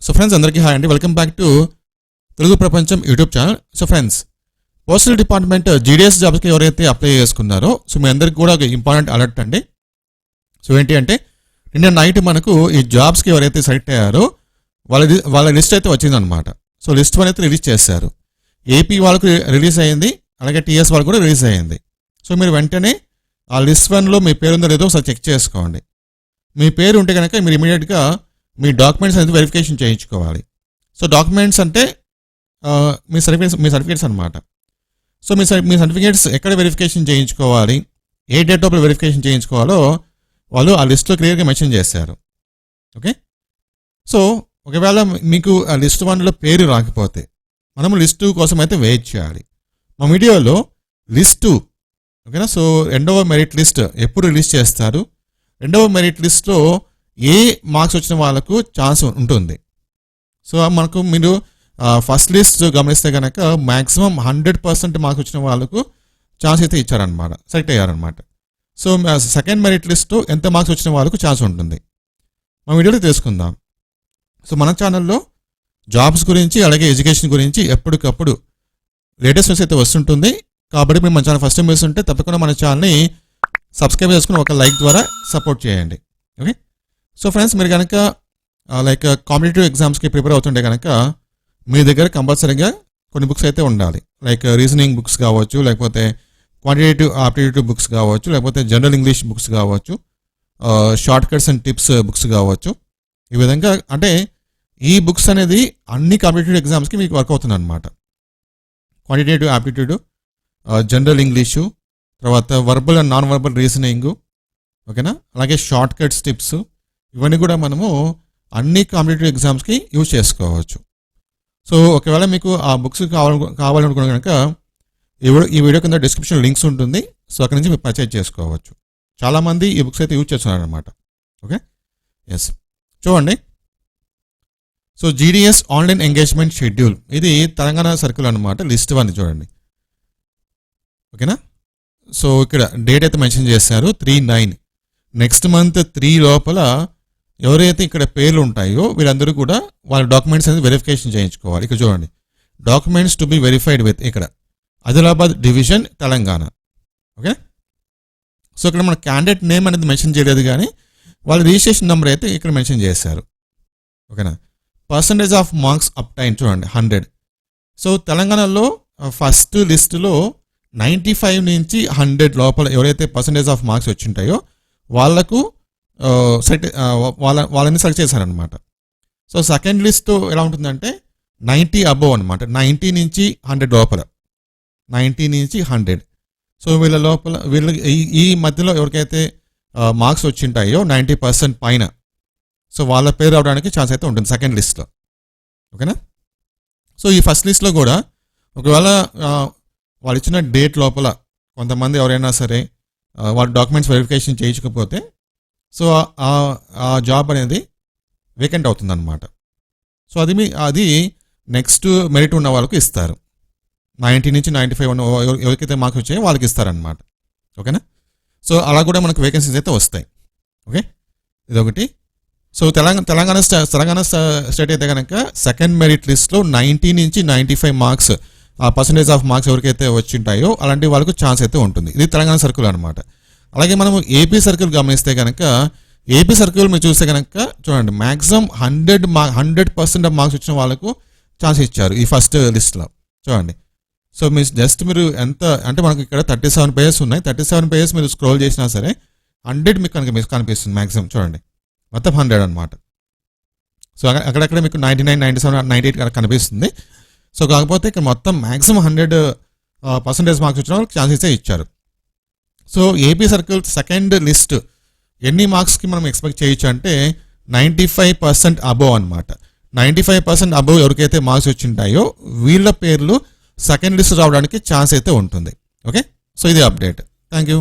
So friends అందరికీ hi అండి, welcome back to Telugu ప్రపంచం YouTube channel. So friends, postal department GDS జాబ్స్కి ఎవరైతే అప్లై చేసుకున్నారో సో మీ అందరికి కూడా ఒక ఇంపార్టెంట్ అలర్ట్ అండి. సో ఏంటి అంటే నిన్న నైట్ మనకు ఈ జాబ్స్కి ఎవరైతే సెలెక్ట్ అయ్యారో వాళ్ళ లిస్ట్ అయితే వచ్చిందనమాట. సో లిస్ట్ వన్ అయితే రిలీజ్ చేశారు. ఏపీ వాళ్ళకు రిలీజ్ అయ్యింది, అలాగే టీఎస్ వాళ్ళకు కూడా రిలీజ్ అయ్యింది. సో మీరు వెంటనే ఆ లిస్ట్ వన్లో మీ పేరు ఉందో లేదో ఒకసారి చెక్ చేసుకోండి. మీ పేరు ఉంటే కనుక మీరు ఇమీడియట్గా మీ డాక్యుమెంట్స్ అనేది వెరిఫికేషన్ చేయించుకోవాలి. సో డాక్యుమెంట్స్ అంటే మీ సర్టిఫికేట్స్ అనమాట. సో మీ సర్టిఫికేట్స్ ఎక్కడ వెరిఫికేషన్ చేయించుకోవాలి, ఏ డేట్ ఆఫ్ వెరిఫికేషన్ చేయించుకోవాలో వాళ్ళు ఆ లిస్ట్లో క్లియర్గా మెన్షన్ చేశారు. ఓకే, సో ఒకవేళ మీకు ఆ లిస్ట్ వన్లో పేరు రాకపోతే మనము లిస్ట్ 2 కోసం అయితే వెయిట్ చేయాలి. మా వీడియోలో లిస్ట్ 2, ఓకేనా. సో రెండవ మెరిట్ లిస్ట్ ఎప్పుడు రిలీజ్ చేస్తారు, రెండవ మెరిట్ లిస్ట్లో ఏ మార్క్స్ వచ్చిన వాళ్ళకు ఛాన్స్ ఉంటుంది. సో మనకు మీరు ఫస్ట్ లిస్ట్ గమనిస్తే కనుక మ్యాక్సిమం 100% మార్క్స్ వచ్చిన వాళ్ళకు ఛాన్స్ అయితే ఇచ్చారనమాట, సెలెక్ట్ అయ్యారనమాట. సో సెకండ్ మెరిట్ లిస్టు ఎంత మార్క్స్ వచ్చిన వాళ్ళకు ఛాన్స్ ఉంటుంది, మా వీడియోలో తెలుసుకుందాం. సో మన ఛానల్లో జాబ్స్ గురించి అలాగే ఎడ్యుకేషన్ గురించి ఎప్పటికప్పుడు లేటెస్ట్ న్యూస్ అయితే వస్తుంటుంది. కాబట్టి మీరు మన ఛానల్ ఫస్ట్ టైం వేస్తుంటే తప్పకుండా మన ఛానల్ని సబ్స్క్రైబ్ చేసుకుని ఒక లైక్ ద్వారా సపోర్ట్ చేయండి. ఓకే, సో ఫ్రెండ్స్, మీరు కనుక లైక్ కాంపిటేటివ్ ఎగ్జామ్స్కి ప్రిపేర్ అవుతుంటే కనుక మీ దగ్గర కంపల్సరీగా కొన్ని బుక్స్ అయితే ఉండాలి. లైక్ రీజనింగ్ బుక్స్ కావచ్చు, లేకపోతే క్వాంటిటేటివ్ ఆప్టిట్యూడ్ బుక్స్ కావచ్చు, లేకపోతే జనరల్ ఇంగ్లీష్ బుక్స్ కావచ్చు, short cuts and tips books కావచ్చు. ఈ విధంగా అంటే ఈ బుక్స్ అనేది అన్ని కాంపిటేటివ్ ఎగ్జామ్స్కి మీకు వర్క్ అవుతుంది అనమాట. క్వాంటిటేటివ్ ఆప్టిట్యూడ్, జనరల్ ఇంగ్లీషు, తర్వాత verbal and non verbal reasoning, ఓకేనా, అలాగే షార్ట్ కట్స్ టిప్స్, ఇవన్నీ కూడా మనము అన్ని కాంపిటేటివ్ ఎగ్జామ్స్కి యూజ్ చేసుకోవచ్చు. సో ఒకవేళ మీకు ఆ బుక్స్ కావాలనుకున్న కనుక ఈ వీడియో కింద డిస్క్రిప్షన్ లింక్స్ ఉంటుంది. సో అక్కడ నుంచి మీరు పర్చేజ్ చేసుకోవచ్చు. చాలామంది ఈ బుక్స్ అయితే యూజ్ చేస్తున్నారు అనమాట. ఓకే, ఎస్, చూడండి. So GDS online engagement schedule, ఇది తెలంగాణ సర్కిల్ అనమాట. లిస్ట్ 1 చూడండి, ఓకేనా. సో ఇక్కడ డేట్ అయితే మెన్షన్ చేశారు 3/9. నెక్స్ట్ మంత్ 3 లోపల ఎవరైతే ఇక్కడ పేర్లు ఉంటాయో వీళ్ళందరూ కూడా వాళ్ళ డాక్యుమెంట్స్ అనేది వెరిఫికేషన్ చేయించుకోవాలి. ఇక్కడ చూడండి, documents to be verified with ఇక్కడ Adilabad division Telangana. Okay, so ఇక్కడ మన క్యాండిడేట్ నేమ్ అనేది మెన్షన్ చేయలేదు, కానీ వాళ్ళ రిజిస్ట్రేషన్ నెంబర్ అయితే ఇక్కడ మెన్షన్ చేశారు. ఓకేనా. పర్సంటేజ్ ఆఫ్ మార్క్స్ అప్టైన్ చూడండి 100. సో తెలంగాణలో ఫస్ట్ లిస్టులో 95 నుంచి 100 లోపల ఎవరైతే పర్సంటేజ్ ఆఫ్ మార్క్స్ వచ్చింటాయో వాళ్ళకు వాళ్ళని సెలెక్ట్ చేశారనమాట. సో సెకండ్ లిస్ట్ ఎలా ఉంటుందంటే 90 అబోవ్ అనమాట, 90 నుంచి 100 లోపల, 90 నుంచి 100. సో వీళ్ళ లోపల ఈ మధ్యలో ఎవరికైతే మార్క్స్ వచ్చింటాయో 90% పైన, సో వాళ్ళ పేరు రావడానికి ఛాన్స్ అయితే ఉంటుంది సెకండ్ లిస్ట్లో. ఓకేనా. సో ఈ ఫస్ట్ లిస్ట్లో కూడా ఒకవేళ వాళ్ళు ఇచ్చిన డేట్ లోపల కొంతమంది ఎవరైనా సరే వాళ్ళ డాక్యుమెంట్స్ వెరిఫికేషన్ చేయించకపోతే సో ఆ జాబ్ అనేది వేకెంట్ అవుతుంది అనమాట. సో అది నెక్స్ట్ మెరిట్ ఉన్న వాళ్ళకి ఇస్తారు. 90 నుంచి 95 ఎవరికైతే మార్క్స్ వచ్చాయో వాళ్ళకి ఇస్తారనమాట. ఓకేనా. సో అలా కూడా మనకు వేకెన్సీస్ అయితే వస్తాయి. ఓకే, ఇదొకటి. సో తెలంగాణ స్టేట్ అయితే కనుక సెకండ్ మెరిట్ లిస్ట్లో 90 నుంచి 95 మార్క్స్ ఆ పర్సంటేజ్ ఆఫ్ మార్క్స్ ఎవరికైతే వచ్చింటాయో అలాంటి వాళ్ళకు ఛాన్స్ అయితే ఉంటుంది. ఇది తెలంగాణ సర్కిల్ అనమాట. అలాగే మనము ఏపీ సర్కిల్ గమనిస్తే కనుక ఏపీ సర్కిల్ మీరు చూస్తే కనుక చూడండి, మ్యాక్సిమం 100% ఆఫ్ మార్క్స్ వచ్చిన వాళ్ళకు ఛాన్స్ ఇచ్చారు ఈ ఫస్ట్ లిస్ట్లో. చూడండి, సో మీరు ఎంత అంటే మనకు ఇక్కడ 37 పేజెస్ ఉన్నాయి. 37 పేజెస్ మీరు స్క్రోల్ చేసినా సరే 100 మీకు కనిపిస్తుంది మ్యాక్సిమం. చూడండి, మొత్తం 100 అనమాట. సో అక్కడక్కడ మీకు 99, 97, 98 కనిపిస్తుంది. సో కాకపోతే ఇక్కడ మొత్తం మ్యాక్సిమం 100% మార్క్స్ వచ్చిన వాళ్ళకి ఛాన్సెస్ ఇచ్చారు. So AP circle second list ఎన్ని మార్క్స్కి మనం ఎక్స్పెక్ట్ చేయొచ్చు అంటే 95% అబోవ్ అనమాట. 95% అబోవ్ ఎవరికైతే మార్క్స్ వచ్చింటాయో వీళ్ళ పేర్లు సెకండ్ లిస్ట్ రావడానికి ఛాన్స్ అయితే ఉంటుంది. ఓకే, సో ఇది అప్డేట్. Thank you.